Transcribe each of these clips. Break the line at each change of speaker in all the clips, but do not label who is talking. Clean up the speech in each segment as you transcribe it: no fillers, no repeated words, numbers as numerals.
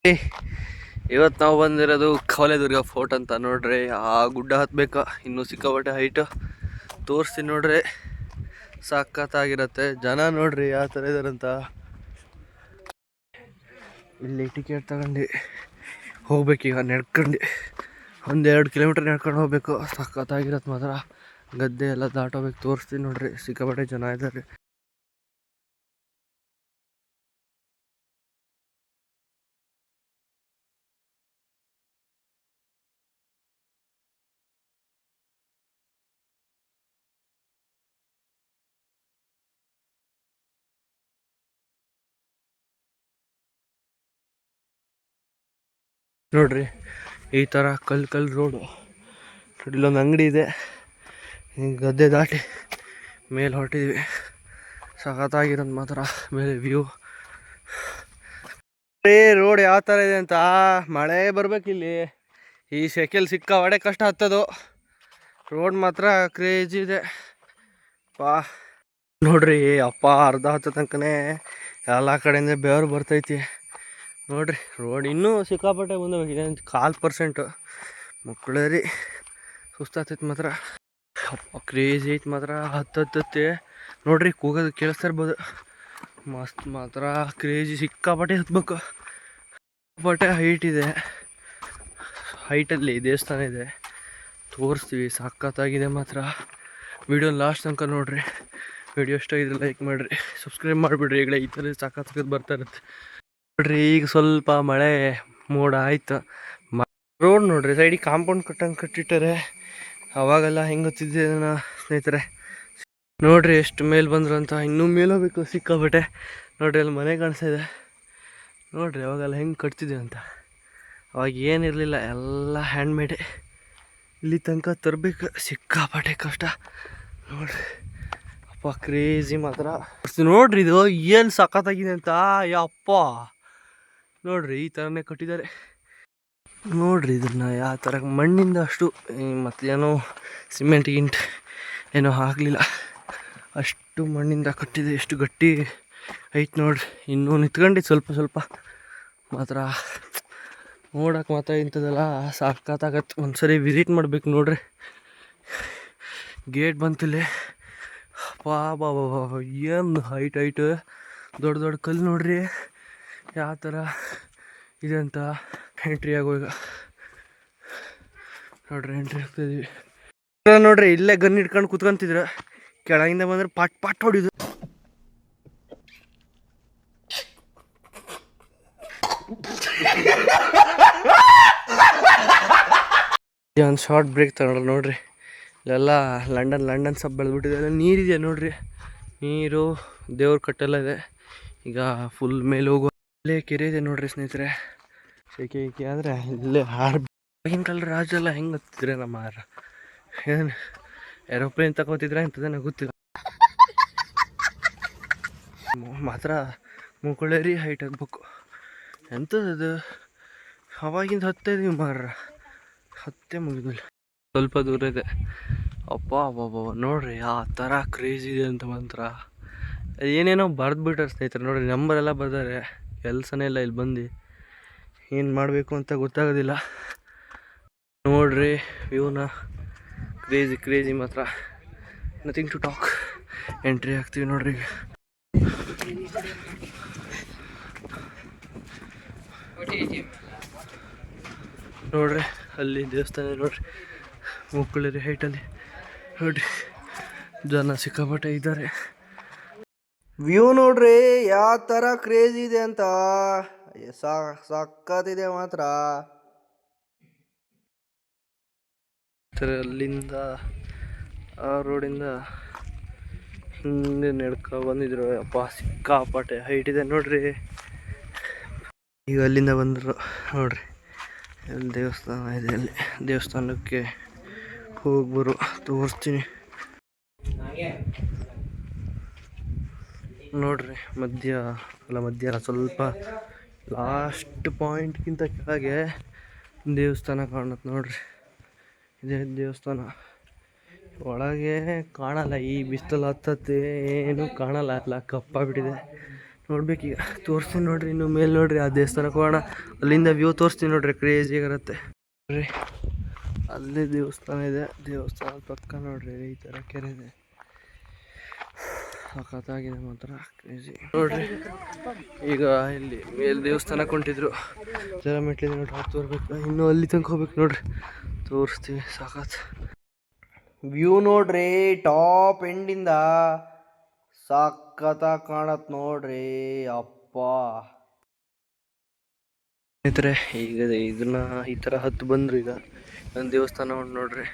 ಇವತ್ತು ನಾವು ಬಂದಿರೋದು ಕವಲೆದುರ್ಗ ಫೋರ್ಟ್ ಅಂತ ನೋಡ್ರಿ. ಆ ಗುಡ್ಡ ಹತ್ಬೇಕಾ, ಇನ್ನೂ ಸಿಕ್ಕಾಪಟ್ಟೆ ಹೈಟ್ ತೋರಿಸ್ತೀನಿ ನೋಡ್ರಿ. ಸಖತ್ತಾಗಿರತ್ತೆ. ಜನ ನೋಡ್ರಿ ಯಾವ ಥರ ಇದಾರಂತ. ಇಲ್ಲಿ ಟಿಕೆಟ್ ತಗೊಂಡು ಹೋಗ್ಬೇಕೀಗ ನಡ್ಕೊಂಡು. 1-2 ಕಿಲೋಮೀಟರ್ ನಡ್ಕೊಂಡು ಹೋಗ್ಬೇಕು. ಸಖತ್ತಾಗಿರತ್ತೆ ಮಾತ್ರ. ಗದ್ದೆ ಎಲ್ಲ ದಾಟೋಬೇಕು. ತೋರಿಸ್ತೀನಿ ನೋಡ್ರಿ, ಸಿಕ್ಕಾಪಟ್ಟೆ ಜನ ಇದ್ದಾರೆ. ನೋಡ್ರಿ ಈ ಥರ ಕಲ್ಲು ರೋಡು. ಇಲ್ಲೊಂದು ಅಂಗಡಿ ಇದೆ. ಗದ್ದೆ ದಾಟಿ ಮೇಲೆ ಹೊರಟಿದ್ವಿ. ಸಖತ್ತಾಗಿರೋದು ಮಾತ್ರ. ಮೇಲೆ ವ್ಯೂ ರೋಡ್ ಯಾವ ಥರ ಇದೆ ಅಂತ. ಮಳೆ ಬರ್ಬೇಕಿಲ್ಲಿ. ಈ ಸೆಕೆಲ್ ಸಿಕ್ಕಾಪಟ್ಟೆ ಕಷ್ಟ ಹತ್ತದು. ರೋಡ್ ಮಾತ್ರ ಕ್ರೇಜ್ ಇದೆ ಪಾ. ನೋಡ್ರಿ ಅಪ್ಪ, ಅರ್ಧ ಹತ್ತ ತನಕನೇ ಎಲ್ಲ ಕಡೆಯಿಂದ ಬೆವರು ಬರ್ತೈತಿ. ನೋಡ್ರಿ ರೋಡ್ ಇನ್ನೂ ಸಿಕ್ಕಾಪಟ್ಟೆ ಮುಂದೆ 1% ಮಕ್ಕಳೇರಿ ಸುಸ್ತಾಗ್ತೈತಿ ಮಾತ್ರ. ಅಪ್ಪ ಕ್ರೇಜಿ ಐತಿ ಮಾತ್ರ. ಹತ್ತತ್ತೆ ನೋಡ್ರಿ, ಕೂಗೋದು ಕೇಳಿಸ್ತಾ ಇರ್ಬೋದು. ಮಸ್ತ್ ಮಾತ್ರ ಕ್ರೇಜಿ. ಸಿಕ್ಕಾಪಟ್ಟೆ ಹತ್ಬೇಕು. ಸಿಕ್ಕಾಪಟ್ಟೆ ಹೈಟ್ ಇದೆ. ಹೈಟಲ್ಲಿ ದೇವಸ್ಥಾನ ಇದೆ, ತೋರಿಸ್ತೀವಿ. ಸಖತ್ತಾಗಿದೆ ಮಾತ್ರ. ವಿಡಿಯೋ ಲಾಸ್ಟ್ ತನಕ ನೋಡ್ರಿ. ವಿಡಿಯೋ ಇಷ್ಟ ಆಗಿದ್ರೆ ಲೈಕ್ ಮಾಡಿರಿ, ಸಬ್ಸ್ಕ್ರೈಬ್ ಮಾಡಿಬಿಡ್ರಿ. ಈಗಲೇ ಈ ಥರ ಸಖತ್ ಬರ್ತಾ ಇರುತ್ತೆ ನೋಡ್ರಿ. ಈಗ ಸ್ವಲ್ಪ ಮಳೆ ಮೋಡ ಆಯ್ತು. ರೋಡ್ ನೋಡ್ರಿ, ಸೈಡಿಗೆ ಕಾಂಪೌಂಡ್ ಕಟ್ಟಂಗೆ ಕಟ್ಟಿಟ್ಟಾರೆ. ಅವಾಗೆಲ್ಲ ಹೆಂಗೆ ಗೊತ್ತಿದ್ದೆ ಸ್ನೇಹಿತರೆ. ನೋಡ್ರಿ ಎಷ್ಟು ಮೇಲೆ ಬಂದ್ರು ಅಂತ. ಇನ್ನೂ ಮೇಲೆ ಹೋಗ್ಬೇಕು ಸಿಕ್ಕಾಪಟ್ಟೆ. ನೋಡ್ರಿ ಅಲ್ಲಿ ಮನೆ ಕಾಣಿಸ್ತಾ ಇದೆ. ನೋಡ್ರಿ ಅವಾಗೆಲ್ಲ ಹೆಂಗೆ ಕಟ್ತಿದ್ದೆ ಅಂತ. ಅವಾಗ ಏನಿರಲಿಲ್ಲ, ಎಲ್ಲ ಹ್ಯಾಂಡ್ಮೇಡೆ. ಇಲ್ಲಿ ತನಕ ತರಬೇಕು, ಸಿಕ್ಕಾಪಟ್ಟೆ ಕಷ್ಟ ನೋಡ್ರಿ. ಅಪ್ಪ ಕ್ರೇಜಿ ಮಾತ್ರ. ನೋಡ್ರಿ ಇದು ಏನು ಸಖತ್ತಾಗಿದೆ ಅಂತ. ಯಪ್ಪ ನೋಡ್ರಿ ಈ ಥರನೇ ಕಟ್ಟಿದ್ದಾರೆ. ನೋಡ್ರಿ ಇದನ್ನು ಯಾವ ಥರ ಮಣ್ಣಿಂದ ಅಷ್ಟು ಮತ್ತೇನೋ ಸಿಮೆಂಟ್ ಏನೋ ಆಗಲಿಲ್ಲ, ಅಷ್ಟು ಮಣ್ಣಿಂದ ಕಟ್ಟಿದೆ. ಎಷ್ಟು ಗಟ್ಟಿ ಐತೆ ನೋಡ್ರಿ. ಇನ್ನೂ ನಿಂತ್ಕೊಂಡು ಸ್ವಲ್ಪ ಮಾತ್ರ ನೋಡಕ್ಕೆ ಮಾತ್ರ ಇಂಥದ್ದೆಲ್ಲ ಸಾಕಾಗತ್ತೆ. ಒಂದ್ಸರಿ ವಿಸಿಟ್ ಮಾಡ್ಬೇಕು ನೋಡ್ರಿ. ಗೇಟ್ ಬಂತಿಲ್ಲಿ. ಬಾ ಏನು ಹೈಟ್ ದೊಡ್ಡ ಕಲ್ಲು ನೋಡ್ರಿ ಯಾವ ಥರ ಇದೆ ಅಂತ. ಎಂಟ್ರಿ ಆಗೋ ಈಗ ನೋಡ್ರಿ, ಎಂಟ್ರಿ ಆಗ್ತಾಯಿದ್ವಿ ನೋಡ್ರಿ. ಇಲ್ಲೇ ಗನ್ ಇಟ್ಕೊಂಡು ಕುತ್ಕೊಂತಿದ್ರು. ಕೆಳಗಿಂದ ಬಂದ್ರೆ ಪಾಟ್ ಹೊಡಿದು. ಒಂದು ಶಾರ್ಟ್ ಬ್ರೇಕ್ ತಗೊಳ್ಳಿ ನೋಡ್ರಿ. ಇಲ್ಲೆಲ್ಲ ಲಂಡನ್ ಸಬ್ ಬೆಳೆದ್ಬಿಟ್ಟಿದೆ. ನೀರಿದೆ ನೋಡ್ರಿ. ನೀರು ದೇವ್ರ ಕಟ್ಟೆಲ್ಲ ಇದೆ. ಈಗ ಫುಲ್ ಮೇಲೆ ಹೋಗುವ ಇಲ್ಲೇ ಕೆರೆ ಇದೆ ನೋಡ್ರಿ ಸ್ನೇಹಿತರೆ. ಏಕೆ ಆದರೆ ಇಲ್ಲೇ ಆಗಿನ ಕಾಲ ರಾಜೆಲ್ಲ ಹೆಂಗೆ ಹತ್ತಿದ್ರೆ ನಮ್ಮ ಏನು ಏರೋಪ್ಲೇನ್ ತಗೋತಿದ್ರೆ ಇಂಥದ್ದೇನೋ ಗೊತ್ತಿಲ್ಲ ಮಾತ್ರ. ಮುಗುಳೇರಿ ಹೈಟ್ ಆಗಬೇಕು. ಎಂಥದ್ದು ಅವಾಗಿಂದ ಹತ್ತೈದೀವಿ ಹತ್ತೇ ಮುಗಿದಿಲ್ಲ. ಸ್ವಲ್ಪ ದೂರ ಇದೆ. ಅಪ್ಪ ನೋಡ್ರಿ ಆ ಥರ ಕ್ರೇಜ್ ಇದೆ ಅಂತ ಮಾತ್ರ. ಏನೇನೋ ಬರೆದ್ಬಿಟ್ಟಾರೆ ಸ್ನೇಹಿತರೆ. ನೋಡ್ರಿ ನಂಬರೆಲ್ಲ ಬರ್ದಾರೆ. ಕೆಲಸನೇ ಇಲ್ಲ ಇಲ್ಲಿ ಬಂದು. ಏನು ಮಾಡಬೇಕು ಅಂತ ಗೊತ್ತಾಗೋದಿಲ್ಲ. ನೋಡ್ರಿ ವ್ಯೂನ. ಕ್ರೇಜಿ ಮಾತ್ರ. Nothing to talk. ಎಂಟ್ರಿ ಆಗ್ತೀವಿ ನೋಡ್ರಿ. ನೋಡ್ರಿ ಅಲ್ಲಿ ದೇವಸ್ಥಾನ ನೋಡ್ರಿ. ಮುಕ್ಕಳೇರಿ ಹೈಟಲ್ಲಿ ನೋಡ್ರಿ ಜನ ಸಿಕ್ಕಾಪಟ್ಟೆ ಇದ್ದಾರೆ. ವ್ಯೂ ನೋಡ್ರಿ ಯಾವ ಥರ ಕ್ರೇಜ್ ಇದೆ ಅಂತ. ಸಕ್ಕತ್ತಿದೆ ಮಾತ್ರ. ಅಲ್ಲಿಂದ ಆ ರೋಡಿಂದ ಹಿಂದೆ ನಡ್ಕೊ ಬಂದಿದ್ರು. ಅಪ್ಪ ಸಿಕ್ಕಾಪಟ್ಟೆ ಹೈಟ್ ಇದೆ ನೋಡ್ರಿ. ಈಗ ಅಲ್ಲಿಂದ ಬಂದರು ನೋಡ್ರಿ. ಅಲ್ಲಿ ದೇವಸ್ಥಾನ ಇದೆ. ಅಲ್ಲಿ ದೇವಸ್ಥಾನಕ್ಕೆ ಹೋಗ್ಬರು ತೋರಿಸ್ತೀನಿ ನೋಡ್ರಿ. ಮಧ್ಯ ಸ್ವಲ್ಪ ಲಾಸ್ಟ್ ಪಾಯಿಂಟ್ಗಿಂತ ಕೆಳಗೆ ದೇವಸ್ಥಾನ ಕಾಣುತ್ತೆ ನೋಡ್ರಿ. ಇದೇ ದೇವಸ್ಥಾನ. ಒಳಗೆ ಕಾಣಲ್ಲ, ಈ ಬಿಸಿಲಲ್ಲಿ ಹತ್ತತ್ತೆ ಏನು ಕಾಣಲ್ಲ. ಎಲ್ಲ ಕಪ್ಪಾಗ್ಬಿಟ್ಟಿದೆ ನೋಡ್ಬೇಕೀಗ. ತೋರಿಸ್ತೀನಿ ನೋಡ್ರಿ, ಇನ್ನು ಮೇಲೆ ನೋಡ್ರಿ ಆ ದೇವಸ್ಥಾನಕ್ಕೆ ಹೋಗೋಣ. ಅಲ್ಲಿಂದ ವ್ಯೂ ತೋರಿಸ್ತೀನಿ ನೋಡ್ರಿ, ಕ್ರೇಜಿಯಾಗಿರುತ್ತೆ ನೋಡ್ರಿ. ಅಲ್ಲೇ ದೇವಸ್ಥಾನ ಇದೆ, ದೇವಸ್ಥಾನದ ಪಕ್ಕ ನೋಡ್ರಿ ಈ ಥರ ಕೆರೆ ಇದೆ. ಸಖತ್ತಾಗಿದೆ ಮಾತ್ರ, ಕ್ರೇಜಿ ನೋಡ್ರಿ. ಈಗ ಇಲ್ಲಿ ಮೇಲೆ ದೇವಸ್ಥಾನಕ್ಕೆ ಹೊಂಟಿದ್ರು, ಜರ ಮೆಟ್ಲಿದೆ ನೋಡ್ರಿ, ಅದು ತೋರ್ಬೇಕು. ಇನ್ನೂ ಅಲ್ಲಿ ತನಕ ಹೋಗ್ಬೇಕು ನೋಡ್ರಿ, ತೋರಿಸ್ತೀವಿ. ಸಖತ್ ವ್ಯೂ ನೋಡ್ರಿ, ಟಾಪ್ ಎಂಡಿಂದ ಸಖತ್ತಾಗಿ ಕಾಣತ್ ನೋಡ್ರಿ. ಅಪ್ಪ ಸ್ನೇಹಿತರೆ, ಈಗ ಇದನ್ನ ಈ ಥರ ಹತ್ತು ಬಂದ್ರು. ಈಗ ನನ್ನ ದೇವಸ್ಥಾನ ಉಂಟು ನೋಡ್ರಿ,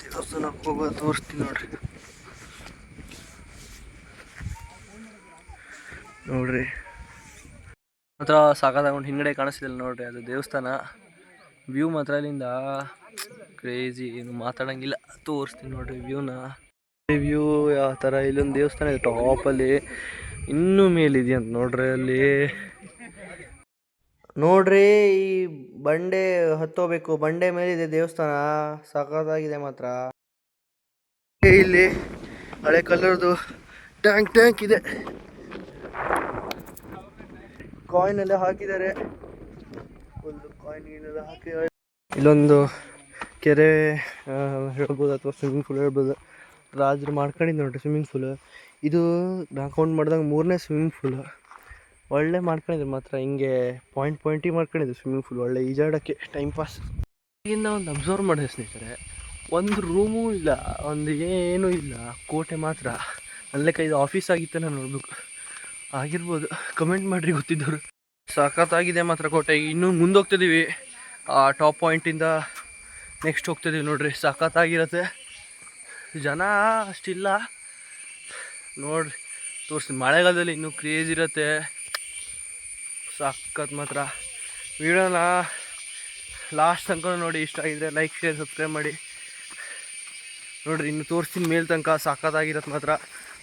ದೇವಸ್ಥಾನಕ್ಕೆ ಹೋಗೋದು ತೋರಿಸ್ತೀನಿ ನೋಡ್ರಿ. ನೋಡ್ರಿ ಮಾತ್ರ ಸಾಕಾಗೊಂಡು ಹಿಂಗಡೆ ಕಾಣಿಸ್ತಿಲ್ಲ ನೋಡ್ರಿ, ಅದು ದೇವಸ್ಥಾನ. ವ್ಯೂ ಮಾತ್ರ ಇಲ್ಲಿಂದ ಕ್ರೇಜಿ, ಏನು ಮಾತಾಡಂಗಿಲ್ಲ. ತೋರಿಸ್ತೀನಿ ನೋಡ್ರಿ ವ್ಯೂನ. ವ್ಯೂ ಯಾವ ಥರ, ಇಲ್ಲೊಂದು ದೇವಸ್ಥಾನ ಇದೆ ಟಾಪಲ್ಲಿ, ಇನ್ನೂ ಮೇಲಿದೆಯಂತ ನೋಡ್ರಿ. ಅಲ್ಲಿ ನೋಡ್ರಿ, ಈ ಬಂಡೆ ಹತ್ತೋಬೇಕು, ಬಂಡೆ ಮೇಲಿದೆ ದೇವಸ್ಥಾನ. ಸಖತ್ತಾಗಿದೆ ಮಾತ್ರ. ಇಲ್ಲಿ ಹಳೆ ಕಲರ್ದು ಟ್ಯಾಂಕ್ ಇದೆ, ಕಾಯಿನ್ ಎಲ್ಲ ಹಾಕಿದ್ದಾರೆ. ಒಂದು ಕಾಯಿನ್ ಎಲ್ಲ ಹಾಕಿ, ಇಲ್ಲೊಂದು ಕೆರೆ ಹೇಳ್ಬೋದು ಅಥವಾ ಸ್ವಿಮ್ಮಿಂಗ್ ಪೂಲ್ ಹೇಳ್ಬೋದು. ರಾಜರು ಮಾಡ್ಕೊಂಡಿದ್ದು ನೋಡ್ರಿ ಸ್ವಿಮ್ಮಿಂಗ್ ಪೂಲ್. ಇದು ನಾ ಕೌಂಟ್ ಮಾಡಿದಾಗ 3ನೇ ಸ್ವಿಮ್ಮಿಂಗ್ ಪೂಲ್. ಒಳ್ಳೆ ಮಾಡ್ಕೊಂಡಿದ್ರು ಮಾತ್ರ, ಹಿಂಗೆ ಪಾಯಿಂಟಿಗೆ ಮಾಡ್ಕೊಂಡಿದ್ರು ಸ್ವಿಮ್ಮಿಂಗ್ ಪೂಲ್. ಒಳ್ಳೆ ಈಜಾಡೋಕ್ಕೆ ಟೈಮ್ ಪಾಸ್. ಈಗಿಂದ ಒಂದು ಅಬ್ಸರ್ವ್ ಮಾಡಿದೆ ಸ್ನೇಹಿತರೆ, ಒಂದು ರೂಮೂ ಇಲ್ಲ, ಒಂದು ಏನೂ ಇಲ್ಲ, ಕೋಟೆ ಮಾತ್ರ. ಅಲ್ಲೇ ಇದು ಆಫೀಸ್ ಆಗಿತ್ತು, ನಾನು ನೋಡ್ಬೇಕು. ಆಗಿರ್ಬೋದು, ಕಮೆಂಟ್ ಮಾಡಿರಿ ಗೊತ್ತಿದ್ದವರು. ಸಖತ್ತಾಗಿದೆ ಮಾತ್ರ ಕೋಟೆ. ಇನ್ನೂ ಮುಂದೆ ಹೋಗ್ತಿದ್ದೀವಿ, ಆ ಟಾಪ್ ಪಾಯಿಂಟಿಂದ ನೆಕ್ಸ್ಟ್ ಹೋಗ್ತಿದ್ದೀವಿ ನೋಡ್ರಿ. ಸಖತ್ತಾಗಿರುತ್ತೆ. ಜನ ಅಷ್ಟಿಲ್ಲ ನೋಡ್ರಿ, ತೋರಿಸ್ತೀನಿ. ಮಳೆಗಾಲದಲ್ಲಿ ಇನ್ನೂ ಕ್ರೇಜ್ ಇರುತ್ತೆ, ಸಖತ್ ಮಾತ್ರ. ವಿಡಿಯೋನ ಲಾಸ್ಟ್ ತನಕ ನೋಡಿ. ಇಷ್ಟ ಆಗಿದ್ರೆ ಲೈಕ್, ಶೇರ್, ಸಬ್ಸ್ಕ್ರೈಬ್ ಮಾಡಿ ನೋಡ್ರಿ. ಇನ್ನು ತೋರಿಸ್ತೀನಿ ಮೇಲ್ ತನಕ, ಸಖತ್ತಾಗಿರತ್ತೆ ಮಾತ್ರ.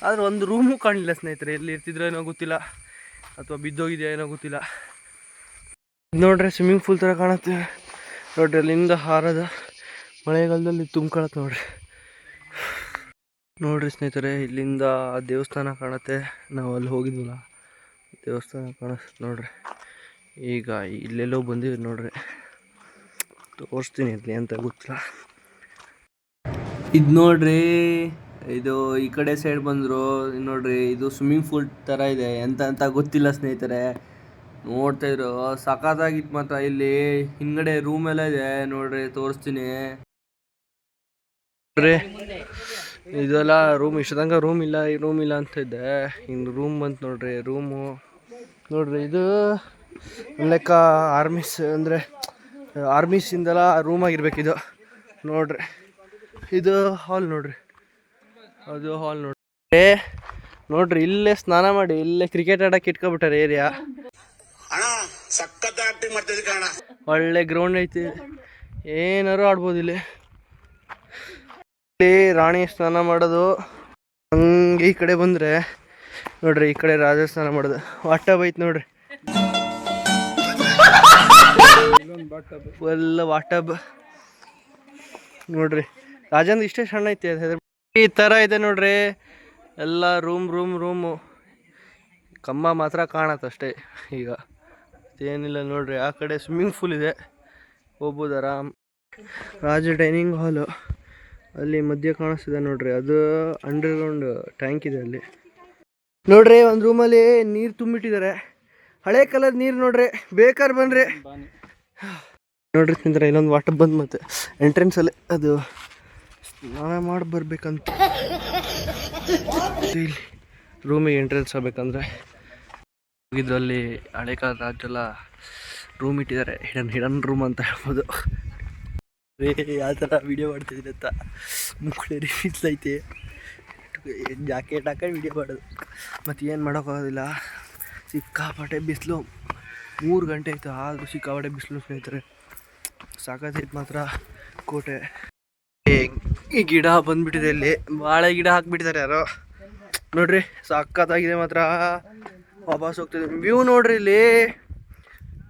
ಆದರೆ ಒಂದು ರೂಮು ಕಾಣಲಿಲ್ಲ ಸ್ನೇಹಿತರೆ, ಎಲ್ಲಿ ಇರ್ತಿದ್ರೋ ಏನೋ ಗೊತ್ತಿಲ್ಲ, ಅಥವಾ ಬಿದ್ದೋಗಿದೆಯಾ ಏನೋ ಗೊತ್ತಿಲ್ಲ. ನೋಡ್ರಿ ಸ್ವಿಮ್ಮಿಂಗ್ ಪೂಲ್ ಥರ ಕಾಣುತ್ತೆ ನೋಡ್ರಿ, ಅಲ್ಲಿಂದ ಹಾರದ ಮಳೆಗಾಲದಲ್ಲಿ ತುಂಬ್ಕೊಳತ್ತೆ ನೋಡ್ರಿ. ನೋಡ್ರಿ ಸ್ನೇಹಿತರೆ, ಇಲ್ಲಿಂದ ದೇವಸ್ಥಾನ ಕಾಣುತ್ತೆ. ನಾವು ಅಲ್ಲಿ ಹೋಗಿದ್ವಲ್ಲ, ದೇವಸ್ಥಾನ ಕಾಣಿಸುತ್ತೆ ನೋಡ್ರಿ. ಈಗ ಇಲ್ಲೆಲ್ಲೋ ಬಂದಿವಿ ನೋಡ್ರಿ, ತೋರಿಸ್ತೀನಿ ಇಲ್ಲಿ ಅಂತ ಗೊತ್ತಿಲ್ಲ. ಇದು ನೋಡ್ರಿ, ಇದು ಈ ಕಡೆ ಸೈಡ್ ಬಂದರು ನೋಡ್ರಿ. ಇದು ಸ್ವಿಮ್ಮಿಂಗ್ ಪೂಲ್ ಥರ ಇದೆ, ಎಂತ ಗೊತ್ತಿಲ್ಲ ಸ್ನೇಹಿತರೆ. ನೋಡ್ತಾಯಿದ್ರು, ಸಖತ್ತಾಗಿತ್ತು ಮಾತ್ರ. ಇಲ್ಲಿ ಹಿಂದ್ಗಡೆ ರೂಮ್ ಎಲ್ಲ ಇದೆ ನೋಡ್ರಿ, ತೋರಿಸ್ತೀನಿ ನೋಡ್ರಿ. ಇದೆಲ್ಲ ರೂಮ್, ಇಷ್ಟ ತನಕ ರೂಮ್ ಇಲ್ಲ ಅಂತ ಇದ್ದೆ. ಇನ್ನು ರೂಮ್ ಬಂತು ನೋಡ್ರಿ, ರೂಮು ನೋಡ್ರಿ. ಇದು ಲೆಕ್ಕ ಆರ್ಮೀಸ್, ಅಂದರೆ ಆರ್ಮೀಸಿಂದೆಲ್ಲ ರೂಮ್ ಆಗಿರ್ಬೇಕಿದು ನೋಡ್ರಿ. ಇದು ಹಾಲ್ ನೋಡ್ರಿ, ಅದು ಹಾಲ್ ನೋಡ್ರಿ. ಇಲ್ಲೇ ಸ್ನಾನ ಮಾಡಿ, ಇಲ್ಲೇ ಕ್ರಿಕೆಟ್ ಆಡಕ್ಕೆ ಇಟ್ಕೊಬಿಟ್ಟಾರೆ ಏರಿಯಾ. ಒಳ್ಳೆ ಗ್ರೌಂಡ್ ಐತಿ, ಏನಾರು ಆಡ್ಬೋದು ಇಲ್ಲಿ. ರಾಣಿ ಸ್ನಾನ ಮಾಡೋದು. ಹಂಗೆ ಈ ಕಡೆ ಬಂದರೆ ನೋಡ್ರಿ, ಈ ಕಡೆ ರಾಜ ಸ್ನಾನ ಮಾಡೋದು. ವಾಟಬ್ ಐತಿ ನೋಡ್ರಿ, ಫುಲ್ ವಾಟಬ್ ನೋಡ್ರಿ. ರಾಜಂದು ಇಷ್ಟೇ ಸಣ್ಣ ಐತಿ, ಈ ಥರ ಇದೆ ನೋಡ್ರಿ. ಎಲ್ಲ ರೂಮು, ಕಂಬ ಮಾತ್ರ ಕಾಣತ್ತಷ್ಟೇ. ಈಗ ಏನಿಲ್ಲ ನೋಡ್ರಿ. ಆ ಕಡೆ ಸ್ವಿಮ್ಮಿಂಗ್ ಪೂಲ್ ಇದೆ, ಹೋಗ್ಬೋದು ಆರಾಮ್. ರಾಜ ಡೈನಿಂಗ್ ಹಾಲು ಅಲ್ಲಿ ಮಧ್ಯೆ ಕಾಣಿಸ್ತಿದೆ ನೋಡ್ರಿ, ಅದು ಅಂಡರ್ಗ್ರೌಂಡ್ ಟ್ಯಾಂಕ್ ಇದೆ ಅಲ್ಲಿ ನೋಡ್ರಿ. ಒಂದು ರೂಮಲ್ಲಿ ನೀರು ತುಂಬಿಟ್ಟಿದ್ದಾರೆ, ಹಳೆ ಕಲರ್ ನೀರು ನೋಡ್ರಿ. ಬೇಕಾದ್ರೆ ಬನ್ರಿ ನೋಡ್ರಿ ಸ್ನೇಹಿತರೆ. ಇಲ್ಲೊಂದು ವಾಟರ್ ಬಂದು ಮತ್ತೆ ಎಂಟ್ರೆನ್ಸಲ್ಲಿ ಅದು ಸ್ನಾನ ಮಾಡಿ ಬರ್ಬೇಕಂತ. ಇಲ್ಲಿ ರೂಮಿಗೆ ಎಂಟ್ರೆನ್ಸ್ ಆಗಬೇಕಂದ್ರೆ ಇದರಲ್ಲಿ ಹಳೆ ಕಾಲ ರಾಜೆಲ್ಲ ರೂಮ್ ಇಟ್ಟಿದ್ದಾರೆ, ಹಿಡನ್ ರೂಮ್ ಅಂತ ಹೇಳ್ಬೋದು. ಯಾವ ಥರ ವೀಡಿಯೋ ಮಾಡ್ತಿದ್ದೀನಿ ಅಂತ ಮುಕ್ಕಳೆ ಐತೆ, ಜಾಕೆಟ್ ಹಾಕೊಂಡು ವೀಡಿಯೋ ಮಾಡೋದು. ಮತ್ತು ಏನು ಮಾಡೋಕ್ಕಾಗೋದಿಲ್ಲ, ಸಿಕ್ಕಾಪಟ್ಟೆ ಬಿಸಿಲು. 3 ಗಂಟೆ ಆಯಿತು, ಆದರೂ ಸಿಕ್ಕಾಪಟ್ಟೆ ಬಿಸಿಲು ಸ್ನೇಹಿತರೆ. ಸಾಕಾಗೈತೆ ಮಾತ್ರ ಕೋಟೆ. ಈ ಗಿಡ ಬಂದ್ಬಿಟ್ಟಿದೆ, ಇಲ್ಲಿ ಬಾಳೆ ಗಿಡ ಹಾಕ್ಬಿಟ್ಟಿದ್ದಾರೆ ಯಾರೋ ನೋಡ್ರಿ. ಸಖತ್ತಾಗಿದೆ ಮಾತ್ರ. ವಾಪಸ್ ಹೋಗ್ತಿದ್ದೀವಿ. ವ್ಯೂ ನೋಡ್ರಿ, ಇಲ್ಲಿ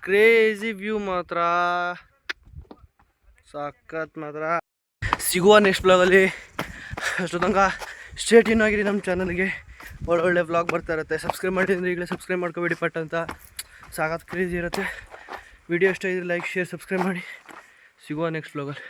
ಕ್ರೇಜಿ ವ್ಯೂ ಮಾತ್ರ, ಸಖತ್ ಮಾತ್ರ. ಸಿಗುವ ನೆಕ್ಸ್ಟ್ ಬ್ಲಾಗಲ್ಲಿ. ಅಷ್ಟು ತನಕ ಸ್ಟೇ ಟ್ಯೂನ್ ಆಗಿರಿ ನಮ್ಮ ಚಾನಲ್ಗೆ. ಒಳ್ಳೊಳ್ಳೆ ವ್ಲಾಗ್ ಬರ್ತಾ ಇರುತ್ತೆ. ಸಬ್ಸ್ಕ್ರೈಬ್ ಮಾಡಿ ಅಂದರೆ ಈಗಲೇ ಸಬ್ಸ್ಕ್ರೈಬ್ ಮಾಡ್ಕೊಬೇಡಿ ಪಟ್ ಅಂತ, ಸಾಕಾದ ಕ್ರೇಜಿ ಇರುತ್ತೆ. ವಿಡಿಯೋ ಇಷ್ಟ ಇದ್ರೆ ಲೈಕ್, ಶೇರ್, ಸಬ್ಸ್ಕ್ರೈಬ್ ಮಾಡಿ. ಸಿಗುವ ನೆಕ್ಸ್ಟ್ ವ್ಲಾಗಲ್ಲಿ.